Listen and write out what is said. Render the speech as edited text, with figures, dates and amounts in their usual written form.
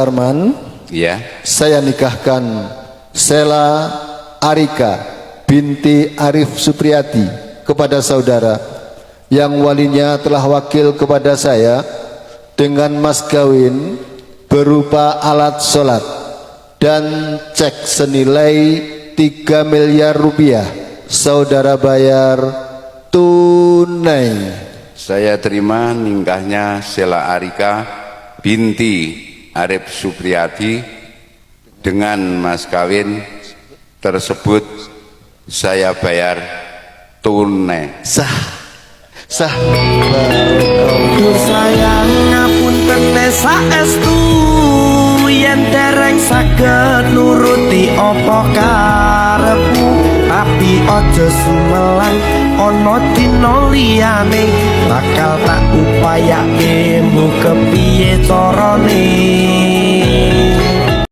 Arman, Ya, saya nikahkan Sela Arika binti Arif Supriyati kepada saudara yang walinya telah wakil kepada saya dengan mas kawin berupa alat sholat dan cek senilai 3 miliar rupiah. Saudara bayar tunai. saya terima nikahnya Sela Arika binti Arif Supriyati dengan mas kawin tersebut saya bayar tunai. Sah, sah. Sayang ngapunten desa estu yen dereng saged nuruti apa karepmu, tapi aja sumelang ana dina liyane bakal tak upayake mbuh kepiye carane.